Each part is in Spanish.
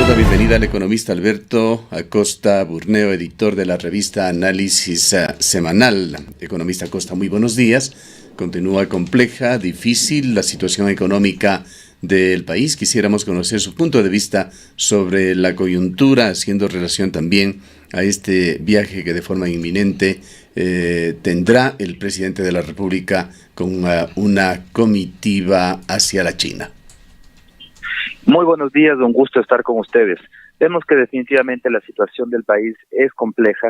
la bienvenida al economista Alberto Acosta Burneo, editor de la revista Análisis Semanal. Economista Acosta, muy buenos días. Continúa compleja, difícil la situación económica del país. Quisiéramos conocer su punto de vista sobre la coyuntura, haciendo relación también a este viaje que de forma inminente tendrá el presidente de la República con una comitiva hacia la China. Muy buenos días, un gusto estar con ustedes. Vemos que definitivamente la situación del país es compleja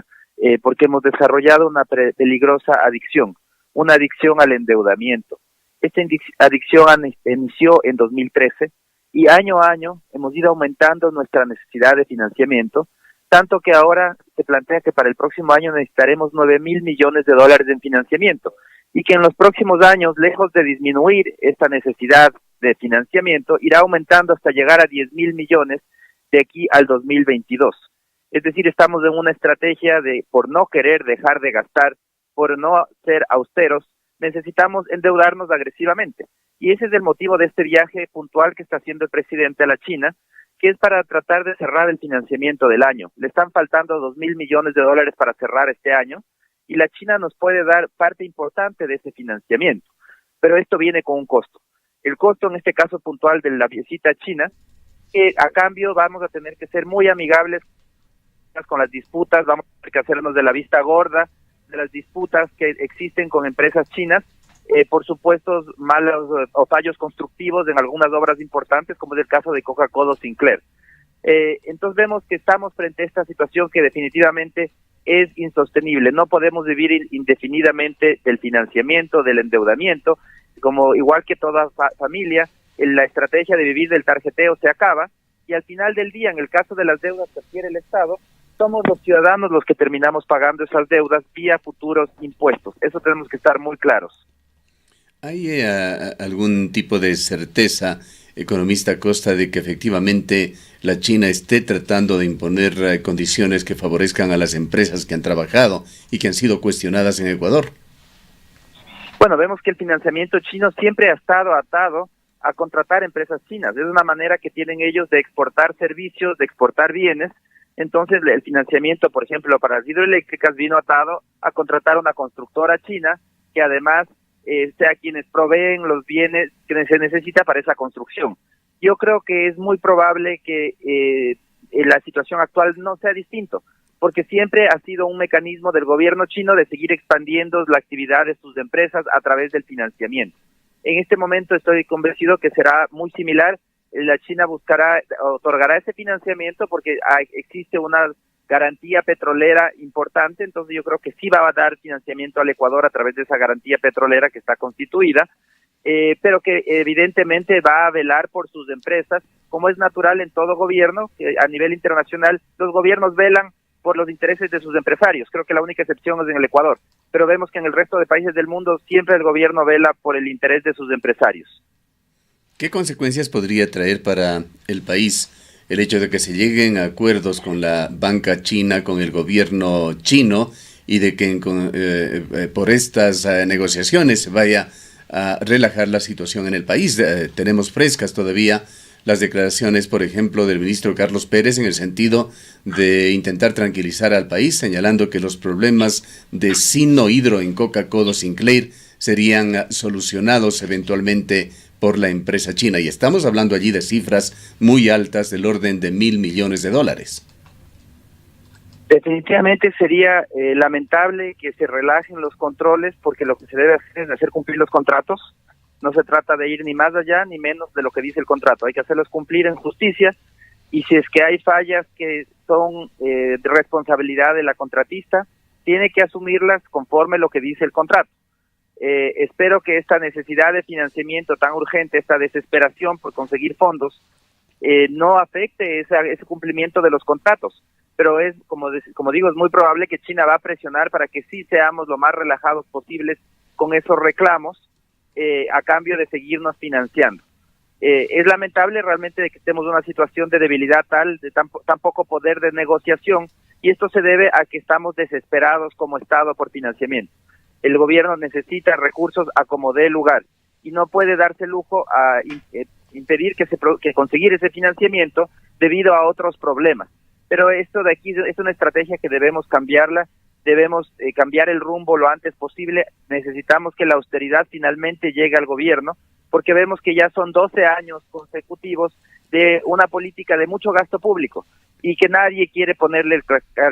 porque hemos desarrollado una peligrosa adicción, una adicción al endeudamiento. Esta adicción inició en 2013 y año a año hemos ido aumentando nuestra necesidad de financiamiento, tanto que ahora se plantea que para el próximo año necesitaremos 9.000 millones de dólares en financiamiento y que en los próximos años, lejos de disminuir esta necesidad de financiamiento, irá aumentando hasta llegar a 10.000 millones de aquí al 2022. Es decir, estamos en una estrategia de, por no querer dejar de gastar, por no ser austeros, necesitamos endeudarnos agresivamente. Y ese es el motivo de este viaje puntual que está haciendo el presidente a la China, que es para tratar de cerrar el financiamiento del año. Le están faltando 2.000 millones de dólares para cerrar este año, y la China nos puede dar parte importante de ese financiamiento. Pero esto viene con un costo. El costo en este caso puntual de la visita a China, que a cambio vamos a tener que ser muy amigables con las disputas, vamos a tener que hacernos de la vista gorda de las disputas que existen con empresas chinas, por supuesto malos o fallos constructivos en algunas obras importantes, como es el caso de Coca-Cola o Sinclair. Entonces vemos que estamos frente a esta situación que definitivamente es insostenible. No podemos vivir indefinidamente del financiamiento, del endeudamiento, como igual que toda familia, la estrategia de vivir del tarjeteo se acaba, y al final del día, en el caso de las deudas que adquiere el Estado, somos los ciudadanos los que terminamos pagando esas deudas vía futuros impuestos. Eso tenemos que estar muy claros. ¿Hay algún tipo de certeza, economista Acosta, de que efectivamente la China esté tratando de imponer condiciones que favorezcan a las empresas que han trabajado y que han sido cuestionadas en Ecuador? Bueno, vemos que el financiamiento chino siempre ha estado atado a contratar empresas chinas. Es una manera que tienen ellos de exportar servicios, de exportar bienes. Entonces, el financiamiento, por ejemplo, para las hidroeléctricas vino atado a contratar una constructora china que además sea quienes proveen los bienes que se necesita para esa construcción. Yo creo que es muy probable que la situación actual no sea distinto, porque siempre ha sido un mecanismo del gobierno chino de seguir expandiendo la actividad de sus empresas a través del financiamiento. En este momento estoy convencido que será muy similar. La China otorgará ese financiamiento porque existe una garantía petrolera importante, entonces yo creo que sí va a dar financiamiento al Ecuador a través de esa garantía petrolera que está constituida, pero que evidentemente va a velar por sus empresas, como es natural en todo gobierno, que a nivel internacional los gobiernos velan por los intereses de sus empresarios. Creo que la única excepción es en el Ecuador, pero vemos que en el resto de países del mundo siempre el gobierno vela por el interés de sus empresarios. ¿Qué consecuencias podría traer para el país el hecho de que se lleguen a acuerdos con la banca china, con el gobierno chino, y de que por estas negociaciones se vaya a relajar la situación en el país? Tenemos frescas todavía las declaraciones, por ejemplo, del ministro Carlos Pérez en el sentido de intentar tranquilizar al país, señalando que los problemas de Sinohydro en Coca-Cola Sinclair serían solucionados eventualmente por la empresa china. Y estamos hablando allí de cifras muy altas del orden de 1.000 millones de dólares. Definitivamente sería lamentable que se relajen los controles, porque lo que se debe hacer es hacer cumplir los contratos. No se trata de ir ni más allá ni menos de lo que dice el contrato. Hay que hacerlos cumplir en justicia, y si es que hay fallas que son de responsabilidad de la contratista, tiene que asumirlas conforme lo que dice el contrato. Espero que esta necesidad de financiamiento tan urgente, esta desesperación por conseguir fondos, no afecte ese cumplimiento de los contratos. Pero es, como digo, es muy probable que China va a presionar para que sí seamos lo más relajados posibles con esos reclamos, a cambio de seguirnos financiando. Es lamentable realmente de que estemos en una situación de debilidad tal, de tan poco poder de negociación, y esto se debe a que estamos desesperados como Estado por financiamiento. El gobierno necesita recursos a como dé lugar, y no puede darse lujo a impedir que conseguir ese financiamiento debido a otros problemas. Pero esto de aquí es una estrategia que debemos cambiarla, debemos cambiar el rumbo lo antes posible. Necesitamos que la austeridad finalmente llegue al gobierno, porque vemos que ya son 12 años consecutivos de una política de mucho gasto público y que nadie quiere ponerle el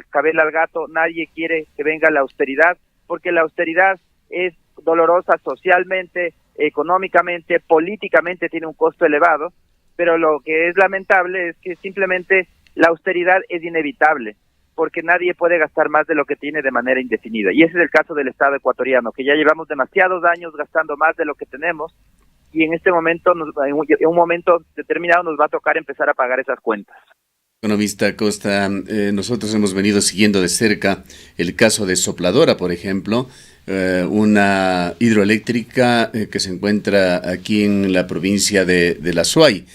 cabello al gato, nadie quiere que venga la austeridad, porque la austeridad es dolorosa socialmente, económicamente, políticamente, tiene un costo elevado, pero lo que es lamentable es que simplemente la austeridad es inevitable, porque nadie puede gastar más de lo que tiene de manera indefinida. Y ese es el caso del Estado ecuatoriano, que ya llevamos demasiados años gastando más de lo que tenemos, y en este momento, en un momento determinado, nos va a tocar empezar a pagar esas cuentas. Economista Costa, nosotros hemos venido siguiendo de cerca el caso de Sopladora, por ejemplo, una hidroeléctrica que se encuentra aquí en la provincia de La Suay.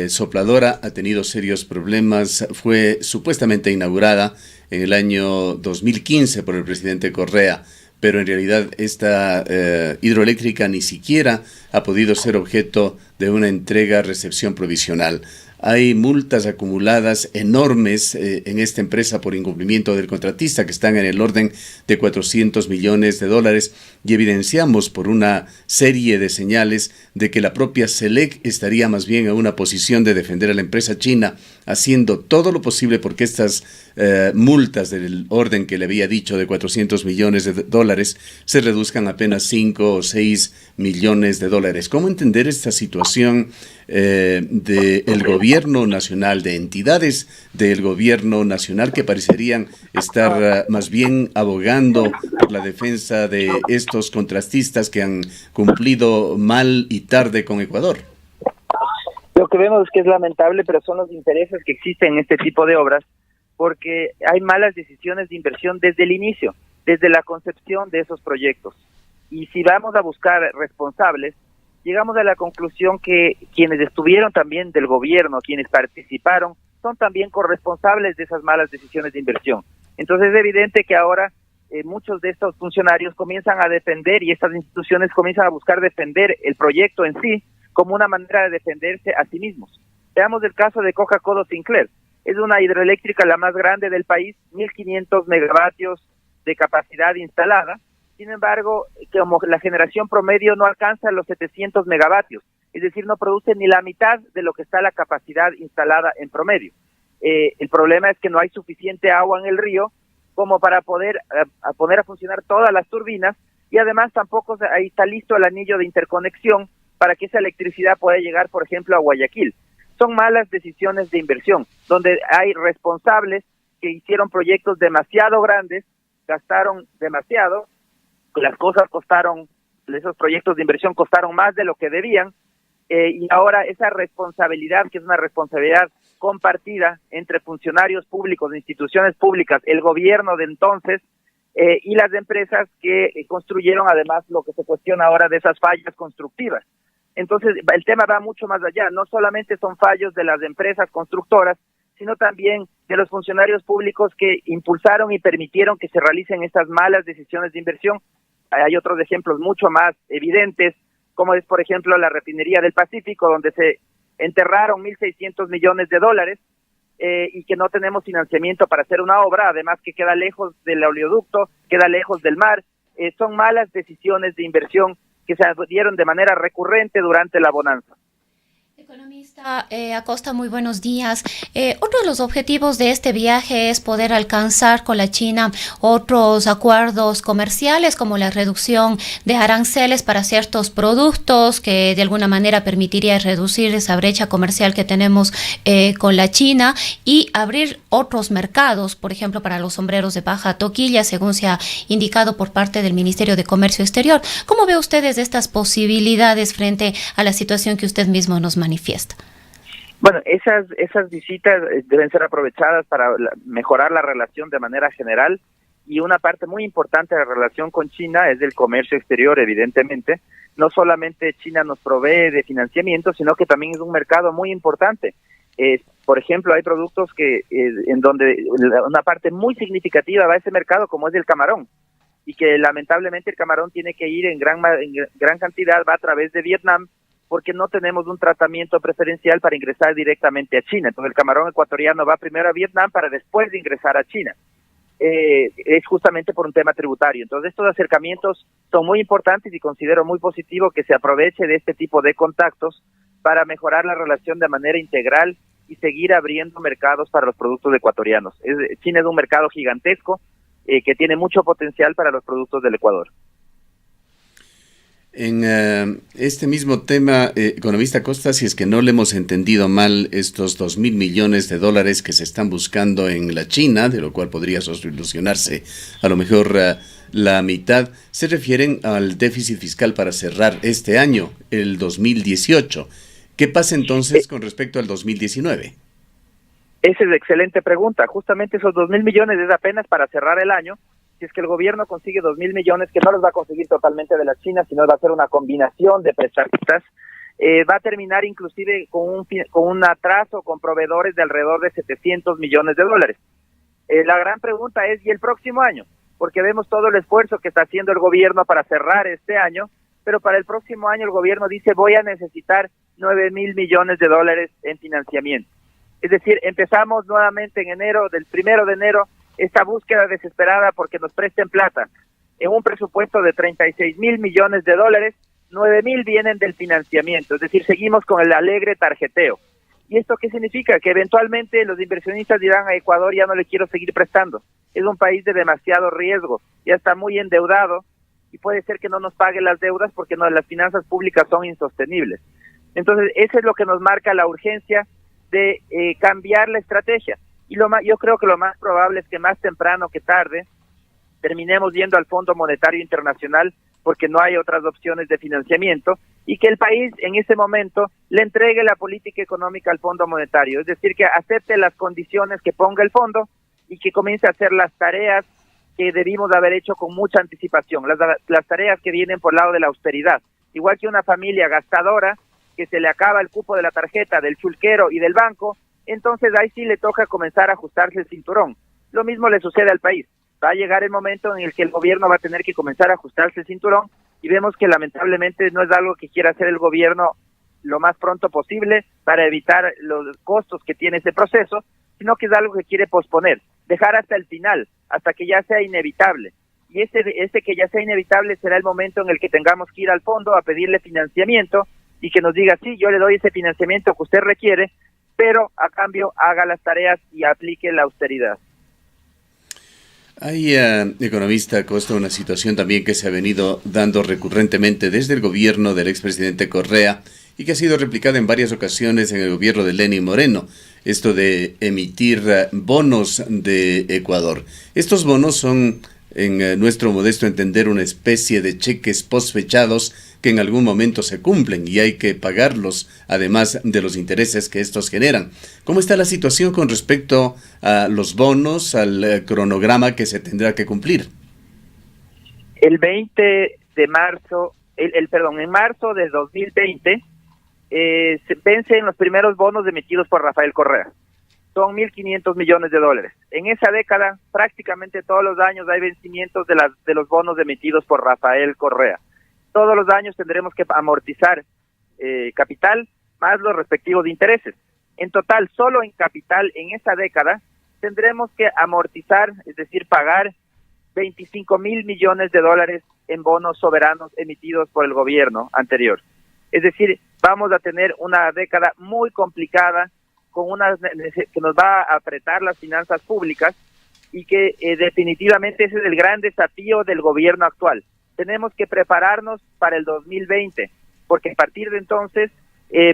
Sopladora ha tenido serios problemas, fue supuestamente inaugurada en el año 2015 por el presidente Correa, pero en realidad esta hidroeléctrica ni siquiera ha podido ser objeto de una entrega-recepción provisional. Hay multas acumuladas enormes en esta empresa por incumplimiento del contratista que están en el orden de 400 millones de dólares y evidenciamos por una serie de señales de que la propia SELEC estaría más bien en una posición de defender a la empresa china, haciendo todo lo posible porque estas multas del orden que le había dicho de 400 millones de dólares se reduzcan a apenas 5 o 6 millones de dólares. ¿Cómo entender esta situación del gobierno nacional, de entidades del gobierno nacional que parecerían estar más bien abogando por la defensa de estos contratistas que han cumplido mal y tarde con Ecuador? Lo que vemos es que es lamentable, pero son los intereses que existen en este tipo de obras, porque hay malas decisiones de inversión desde el inicio, desde la concepción de esos proyectos. Y si vamos a buscar responsables, llegamos a la conclusión que quienes estuvieron también del gobierno, quienes participaron, son también corresponsables de esas malas decisiones de inversión. Entonces es evidente que ahora muchos de estos funcionarios comienzan a defender y estas instituciones comienzan a buscar defender el proyecto en sí como una manera de defenderse a sí mismos. Veamos el caso de Coca-Cola Sinclair. Es una hidroeléctrica la más grande del país, 1.500 megavatios de capacidad instalada. Sin embargo, como la generación promedio no alcanza los 700 megavatios, es decir, no produce ni la mitad de lo que está la capacidad instalada en promedio. El problema es que no hay suficiente agua en el río como para poder poner a funcionar todas las turbinas, y además tampoco ahí está listo el anillo de interconexión para que esa electricidad pueda llegar, por ejemplo, a Guayaquil. Son malas decisiones de inversión, donde hay responsables que hicieron proyectos demasiado grandes, gastaron demasiado, las cosas costaron, esos proyectos de inversión costaron más de lo que debían, y ahora esa responsabilidad, que es una responsabilidad compartida entre funcionarios públicos, instituciones públicas, el gobierno de entonces, y las empresas que construyeron, además, lo que se cuestiona ahora de esas fallas constructivas. Entonces, el tema va mucho más allá. No solamente son fallos de las empresas constructoras, sino también de los funcionarios públicos que impulsaron y permitieron que se realicen estas malas decisiones de inversión. Hay otros ejemplos mucho más evidentes, como es, por ejemplo, la refinería del Pacífico, donde se enterraron 1.600 millones de dólares y que no tenemos financiamiento para hacer una obra, además que queda lejos del oleoducto, queda lejos del mar. Son malas decisiones de inversión que se dieron de manera recurrente durante la bonanza. Economista Acosta, muy buenos días. Otro de los objetivos de este viaje es poder alcanzar con la China otros acuerdos comerciales, como la reducción de aranceles para ciertos productos, que de alguna manera permitiría reducir esa brecha comercial que tenemos con la China y abrir otros mercados, por ejemplo, para los sombreros de baja toquilla, según se ha indicado por parte del Ministerio de Comercio Exterior. ¿Cómo ve ustedes estas posibilidades frente a la situación que usted mismo nos manifiesta? Bueno, esas visitas deben ser aprovechadas para mejorar la relación de manera general, y una parte muy importante de la relación con China es el comercio exterior, evidentemente. No solamente China nos provee de financiamiento, sino que también es un mercado muy importante. Por ejemplo, hay productos que en donde una parte muy significativa va a ese mercado, como es el camarón, y que lamentablemente el camarón tiene que ir en gran cantidad, va a través de Vietnam, porque no tenemos un tratamiento preferencial para ingresar directamente a China. Entonces el camarón ecuatoriano va primero a Vietnam para después de ingresar a China. Es justamente por un tema tributario. Entonces estos acercamientos son muy importantes y considero muy positivo que se aproveche de este tipo de contactos para mejorar la relación de manera integral y seguir abriendo mercados para los productos ecuatorianos. China es un mercado gigantesco que tiene mucho potencial para los productos del Ecuador. En este mismo tema, economista Costa, si es que no le hemos entendido mal, estos 2.000 millones de dólares que se están buscando en la China, de lo cual podría solucionarse a lo mejor la mitad, se refieren al déficit fiscal para cerrar este año, el 2018. ¿Qué pasa entonces con respecto al 2019? Esa es excelente pregunta. Justamente esos 2.000 millones es apenas para cerrar el año. Si es que el gobierno consigue 2.000 millones, que no los va a conseguir totalmente de la China, sino va a ser una combinación de prestatistas, va a terminar inclusive con un atraso con proveedores de alrededor de 700 millones de dólares. La gran pregunta es, ¿y el próximo año? Porque vemos todo el esfuerzo que está haciendo el gobierno para cerrar este año, pero para el próximo año el gobierno dice, voy a necesitar 9.000 millones de dólares en financiamiento. Es decir, empezamos nuevamente en enero, del 1 de enero, esta búsqueda desesperada porque nos presten plata. En un presupuesto de 36.000 millones de dólares, 9.000 vienen del financiamiento, es decir, seguimos con el alegre tarjeteo. ¿Y esto qué significa? Que eventualmente los inversionistas dirán a Ecuador, ya no le quiero seguir prestando. Es un país de demasiado riesgo, ya está muy endeudado y puede ser que no nos pague las deudas porque las finanzas públicas son insostenibles. Entonces, eso es lo que nos marca la urgencia de cambiar la estrategia. Y yo creo que lo más probable es que más temprano que tarde terminemos yendo al Fondo Monetario Internacional porque no hay otras opciones de financiamiento y que el país en ese momento le entregue la política económica al Fondo Monetario, es decir, que acepte las condiciones que ponga el fondo y que comience a hacer las tareas que debimos haber hecho con mucha anticipación, las tareas que vienen por el lado de la austeridad. Igual que una familia gastadora que se le acaba el cupo de la tarjeta, del chulquero y del banco, entonces ahí sí le toca comenzar a ajustarse el cinturón. Lo mismo le sucede al país. Va a llegar el momento en el que el gobierno va a tener que comenzar a ajustarse el cinturón y vemos que lamentablemente no es algo que quiera hacer el gobierno lo más pronto posible para evitar los costos que tiene ese proceso, sino que es algo que quiere posponer, dejar hasta el final, hasta que ya sea inevitable. Y ese que ya sea inevitable será el momento en el que tengamos que ir al fondo a pedirle financiamiento y que nos diga, sí, yo le doy ese financiamiento que usted requiere, pero a cambio haga las tareas y aplique la austeridad. Hay, economista Costa, una situación también que se ha venido dando recurrentemente desde el gobierno del expresidente Correa y que ha sido replicada en varias ocasiones en el gobierno de Lenín Moreno, esto de emitir bonos de Ecuador. Estos bonos son, en nuestro modesto entender, una especie de cheques postfechados que en algún momento se cumplen y hay que pagarlos, además de los intereses que estos generan. ¿Cómo está la situación con respecto a los bonos, al cronograma que se tendrá que cumplir? El 20 de marzo, en marzo de 2020, se vencen los primeros bonos emitidos por Rafael Correa. Son 1.500 millones de dólares. En esa década, prácticamente todos los años hay vencimientos de los bonos emitidos por Rafael Correa. Todos los años tendremos que amortizar capital más los respectivos intereses. En total, solo en capital, en esa década, tendremos que amortizar, es decir, pagar 25.000 millones de dólares en bonos soberanos emitidos por el gobierno anterior. Es decir, vamos a tener una década muy complicada, que nos va a apretar las finanzas públicas y que definitivamente ese es el gran desafío del gobierno actual. Tenemos que prepararnos para el 2020, porque a partir de entonces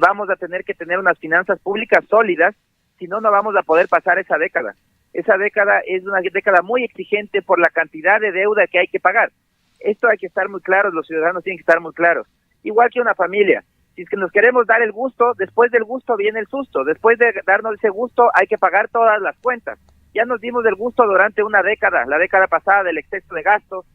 vamos a tener que tener unas finanzas públicas sólidas, si no, no vamos a poder pasar esa década. Esa década es una década muy exigente por la cantidad de deuda que hay que pagar. Esto hay que estar muy claros, los ciudadanos tienen que estar muy claros. Igual que una familia, si es que nos queremos dar el gusto, después del gusto viene el susto. Después de darnos ese gusto hay que pagar todas las cuentas. Ya nos dimos el gusto durante una década, la década pasada del exceso de gasto,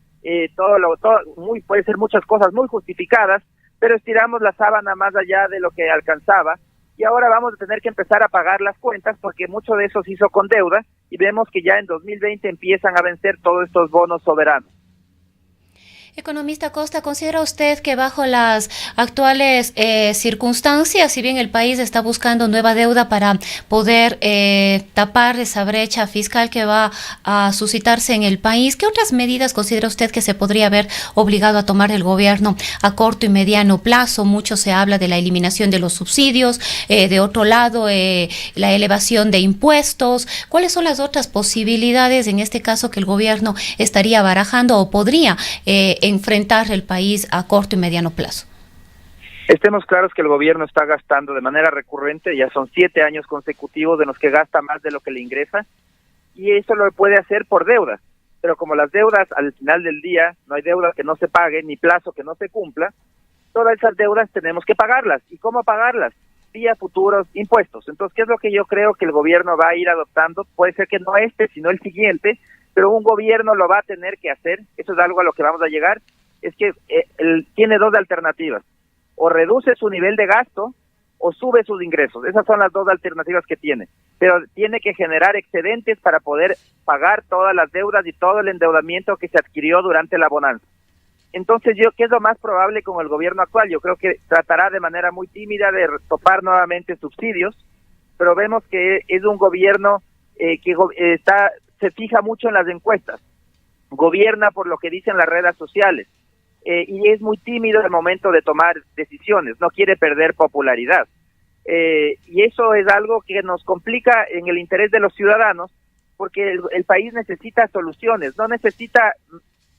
puede ser muchas cosas muy justificadas, pero estiramos la sábana más allá de lo que alcanzaba y ahora vamos a tener que empezar a pagar las cuentas porque mucho de eso se hizo con deuda y vemos que ya en 2020 empiezan a vencer todos estos bonos soberanos. Economista Costa, ¿considera usted que bajo las actuales circunstancias, si bien el país está buscando nueva deuda para poder tapar esa brecha fiscal que va a suscitarse en el país, qué otras medidas considera usted que se podría haber obligado a tomar el gobierno a corto y mediano plazo? Mucho se habla de la eliminación de los subsidios, de otro lado, la elevación de impuestos. ¿Cuáles son las otras posibilidades, en este caso, que el gobierno estaría barajando o podría enfrentar el país a corto y mediano plazo? Estemos claros que el gobierno está gastando de manera recurrente, ya son 7 años consecutivos en los que gasta más de lo que le ingresa, y eso lo puede hacer por deuda, pero como las deudas al final del día, no hay deuda que no se pague, ni plazo que no se cumpla, todas esas deudas tenemos que pagarlas. ¿Y cómo pagarlas? Vía futuros impuestos. Entonces, ¿qué es lo que yo creo que el gobierno va a ir adoptando? Puede ser que no este, sino el siguiente, pero un gobierno lo va a tener que hacer. Eso es algo a lo que vamos a llegar. Es que tiene dos alternativas: o reduce su nivel de gasto o sube sus ingresos. Esas son las dos alternativas que tiene, pero tiene que generar excedentes para poder pagar todas las deudas y todo el endeudamiento que se adquirió durante la bonanza. Entonces, ¿qué es lo más probable con el gobierno actual? Yo creo que tratará de manera muy tímida de topar nuevamente subsidios, pero vemos que es un gobierno que se fija mucho en las encuestas, gobierna por lo que dicen las redes sociales, y es muy tímido al momento de tomar decisiones, no quiere perder popularidad. Y eso es algo que nos complica en el interés de los ciudadanos, porque el país necesita soluciones, no necesita,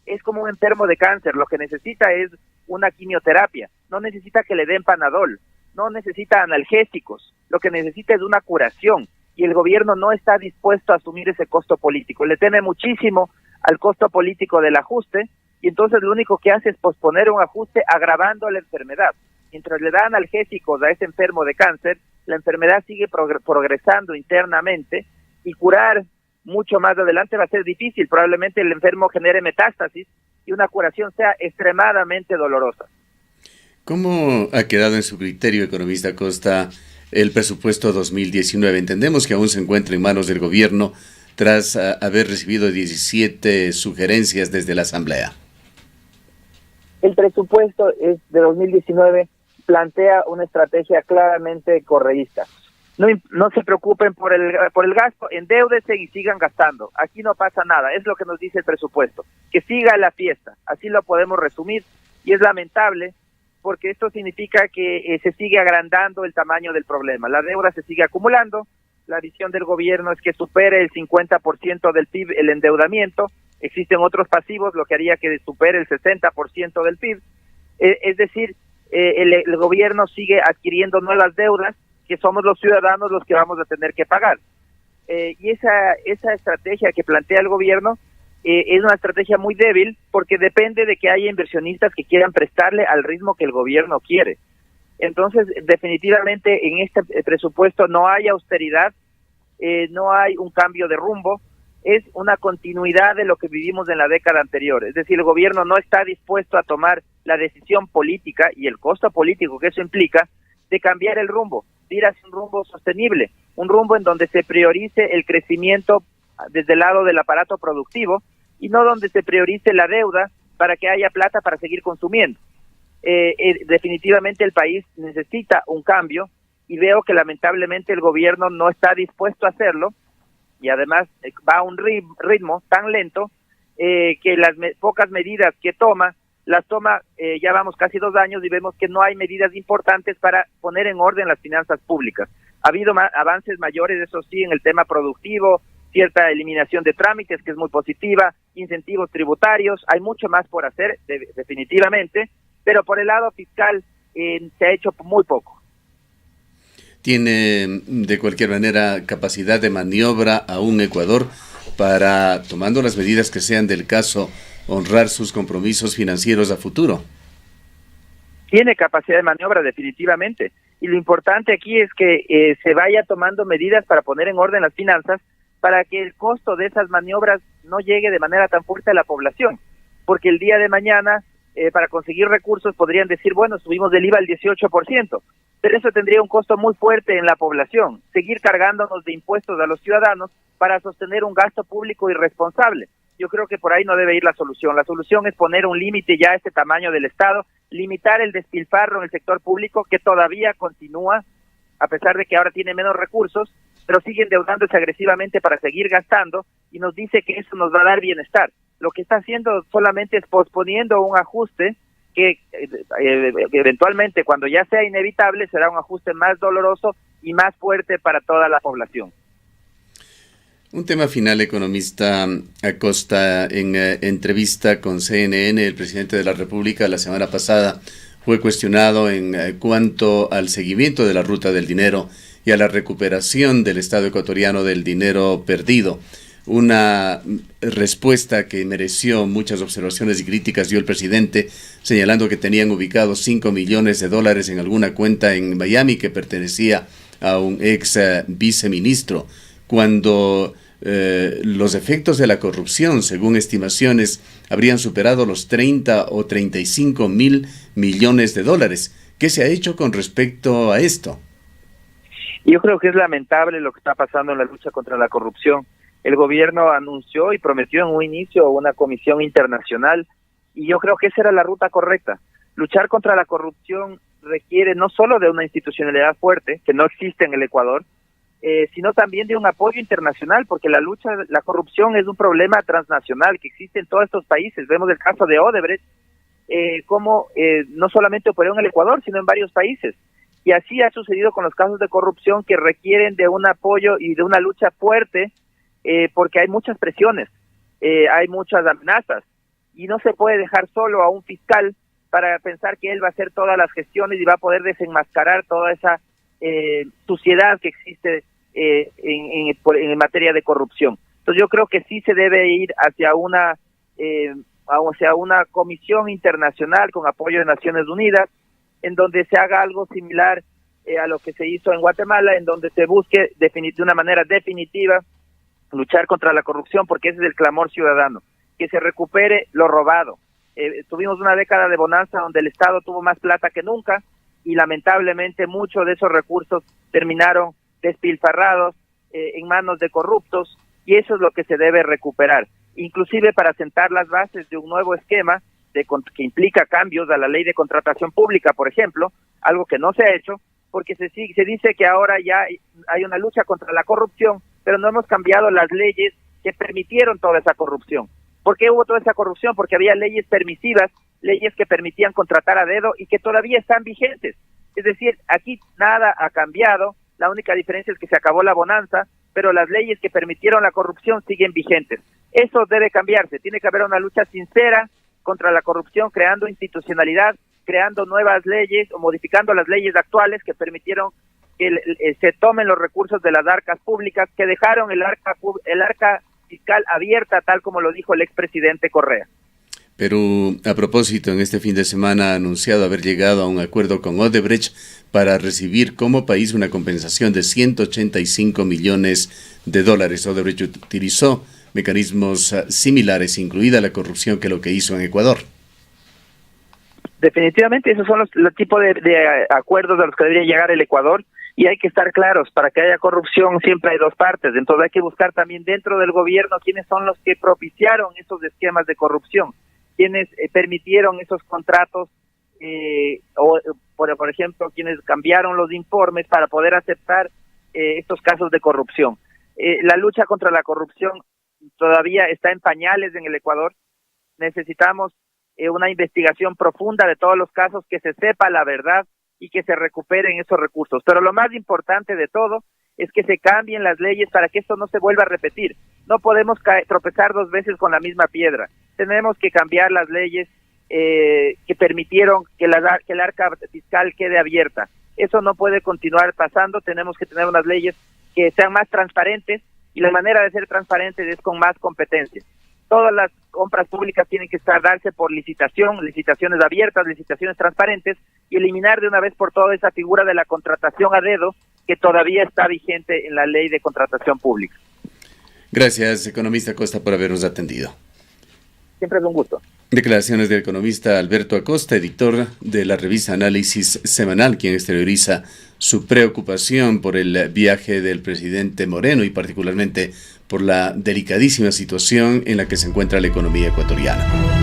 es como un enfermo de cáncer, lo que necesita es una quimioterapia, no necesita que le den Panadol, no necesita analgésicos, lo que necesita es una curación, y el gobierno no está dispuesto a asumir ese costo político, le teme muchísimo al costo político del ajuste, y entonces lo único que hace es posponer un ajuste agravando la enfermedad. Mientras le da analgésicos a ese enfermo de cáncer, la enfermedad sigue progresando internamente, y curar mucho más adelante va a ser difícil. Probablemente el enfermo genere metástasis y una curación sea extremadamente dolorosa. ¿Cómo ha quedado en su criterio, economista Costa, el presupuesto 2019? Entendemos que aún se encuentra en manos del gobierno tras haber recibido 17 sugerencias desde la Asamblea. El presupuesto de 2019 plantea una estrategia claramente correísta. No se preocupen por el gasto, endeúdense y sigan gastando. Aquí no pasa nada, es lo que nos dice el presupuesto. Que siga la fiesta, así lo podemos resumir, y es lamentable porque esto significa que se sigue agrandando el tamaño del problema. La deuda se sigue acumulando, la visión del gobierno es que supere el 50% del PIB el endeudamiento, existen otros pasivos, lo que haría que supere el 60% del PIB, es decir, el gobierno sigue adquiriendo nuevas deudas, que somos los ciudadanos los que vamos a tener que pagar. Y esa estrategia que plantea el gobierno es una estrategia muy débil, porque depende de que haya inversionistas que quieran prestarle al ritmo que el gobierno quiere. Entonces, definitivamente en este presupuesto no hay austeridad, no hay un cambio de rumbo, es una continuidad de lo que vivimos en la década anterior. Es decir, el gobierno no está dispuesto a tomar la decisión política y el costo político que eso implica de cambiar el rumbo, de ir hacia un rumbo sostenible, un rumbo en donde se priorice el crecimiento desde el lado del aparato productivo y no donde se priorice la deuda para que haya plata para seguir consumiendo. Definitivamente el país necesita un cambio, y veo que lamentablemente el gobierno no está dispuesto a hacerlo, y además va a un ritmo tan lento que las pocas medidas que las toma, ya vamos casi 2 años y vemos que no hay medidas importantes para poner en orden las finanzas públicas. Ha habido avances mayores, eso sí, en el tema productivo, cierta eliminación de trámites que es muy positiva, incentivos tributarios, hay mucho más por hacer definitivamente, pero por el lado fiscal se ha hecho muy poco. ¿Tiene de cualquier manera capacidad de maniobra aún Ecuador para, tomando las medidas que sean del caso, honrar sus compromisos financieros a futuro? Tiene capacidad de maniobra definitivamente, y lo importante aquí es que se vaya tomando medidas para poner en orden las finanzas, para que el costo de esas maniobras no llegue de manera tan fuerte a la población, porque el día de mañana para conseguir recursos podrían decir, bueno, subimos del IVA al 18%, pero eso tendría un costo muy fuerte en la población, seguir cargándonos de impuestos a los ciudadanos para sostener un gasto público irresponsable. yo creo que por ahí no debe ir la solución. La solución es poner un límite ya a este tamaño del Estado, limitar el despilfarro en el sector público, que todavía continúa, a pesar de que ahora tiene menos recursos, pero sigue endeudándose agresivamente para seguir gastando, y nos dice que eso nos va a dar bienestar. Lo que está haciendo solamente es posponiendo un ajuste que eventualmente, cuando ya sea inevitable, será un ajuste más doloroso y más fuerte para toda la población. Un tema final, economista Acosta. En entrevista con CNN, el presidente de la República la semana pasada fue cuestionado en cuanto al seguimiento de la ruta del dinero y a la recuperación del Estado ecuatoriano del dinero perdido. Una respuesta que mereció muchas observaciones y críticas dio el presidente, señalando que tenían ubicados $5 millones en alguna cuenta en Miami que pertenecía a un ex viceministro, cuando los efectos de la corrupción, según estimaciones, habrían superado los 30 o 35 mil millones de dólares. ¿Qué se ha hecho con respecto a esto? Yo creo que es lamentable lo que está pasando en la lucha contra la corrupción. El gobierno anunció y prometió en un inicio una comisión internacional, y yo creo que esa era la ruta correcta. Luchar contra la corrupción requiere no solo de una institucionalidad fuerte, que no existe en el Ecuador, sino también de un apoyo internacional, porque la corrupción es un problema transnacional que existe en todos estos países. Vemos el caso de Odebrecht, cómo no solamente operó en el Ecuador, sino en varios países. Y así ha sucedido con los casos de corrupción que requieren de un apoyo y de una lucha fuerte, porque hay muchas presiones, hay muchas amenazas, y no se puede dejar solo a un fiscal para pensar que él va a hacer todas las gestiones y va a poder desenmascarar toda esa suciedad que existe en materia de corrupción. Entonces yo creo que sí se debe ir hacia una comisión internacional con apoyo de Naciones Unidas, en donde se haga algo similar a lo que se hizo en Guatemala, en donde se busque de una manera definitiva luchar contra la corrupción, porque ese es el clamor ciudadano, que se recupere lo robado. Tuvimos una década de bonanza donde el Estado tuvo más plata que nunca, y lamentablemente muchos de esos recursos terminaron despilfarrados en manos de corruptos, y eso es lo que se debe recuperar, inclusive para sentar las bases de un nuevo esquema que implica cambios a la ley de contratación pública, por ejemplo, algo que no se ha hecho, porque se dice que ahora ya hay una lucha contra la corrupción, pero no hemos cambiado las leyes que permitieron toda esa corrupción. ¿Por qué hubo toda esa corrupción? Porque había leyes permisivas, leyes que permitían contratar a dedo y que todavía están vigentes. Es decir, aquí nada ha cambiado, la única diferencia es que se acabó la bonanza, pero las leyes que permitieron la corrupción siguen vigentes. Eso debe cambiarse, tiene que haber una lucha sincera contra la corrupción, creando institucionalidad, creando nuevas leyes o modificando las leyes actuales que permitieron que se tomen los recursos de las arcas públicas, que dejaron el arca fiscal abierta, tal como lo dijo el expresidente Correa. Perú, a propósito, en este fin de semana ha anunciado haber llegado a un acuerdo con Odebrecht para recibir como país una compensación de 185 millones de dólares. Odebrecht utilizó mecanismos similares, incluida la corrupción, que lo que hizo en Ecuador. Definitivamente, esos son los tipos de acuerdos a los que debería llegar el Ecuador, y hay que estar claros, para que haya corrupción siempre hay dos partes, entonces hay que buscar también dentro del gobierno quiénes son los que propiciaron esos esquemas de corrupción, quienes permitieron esos contratos, por ejemplo, quienes cambiaron los informes para poder aceptar estos casos de corrupción. La lucha contra la corrupción todavía está en pañales en el Ecuador. Necesitamos una investigación profunda de todos los casos, que se sepa la verdad y que se recuperen esos recursos. Pero lo más importante de todo es que se cambien las leyes para que esto no se vuelva a repetir. No podemos tropezar dos veces con la misma piedra. Tenemos que cambiar las leyes que permitieron que el arca fiscal quede abierta. Eso no puede continuar pasando. Tenemos que tener unas leyes que sean más transparentes, y la manera de ser transparentes es con más competencia. Todas las compras públicas tienen que darse por licitaciones abiertas, licitaciones transparentes, y eliminar de una vez por todas esa figura de la contratación a dedo que todavía está vigente en la ley de contratación pública. Gracias, economista Acosta, por habernos atendido. Siempre es un gusto. Declaraciones del economista Alberto Acosta, editor de la revista Análisis Semanal, quien exterioriza su preocupación por el viaje del presidente Moreno y particularmente por la delicadísima situación en la que se encuentra la economía ecuatoriana.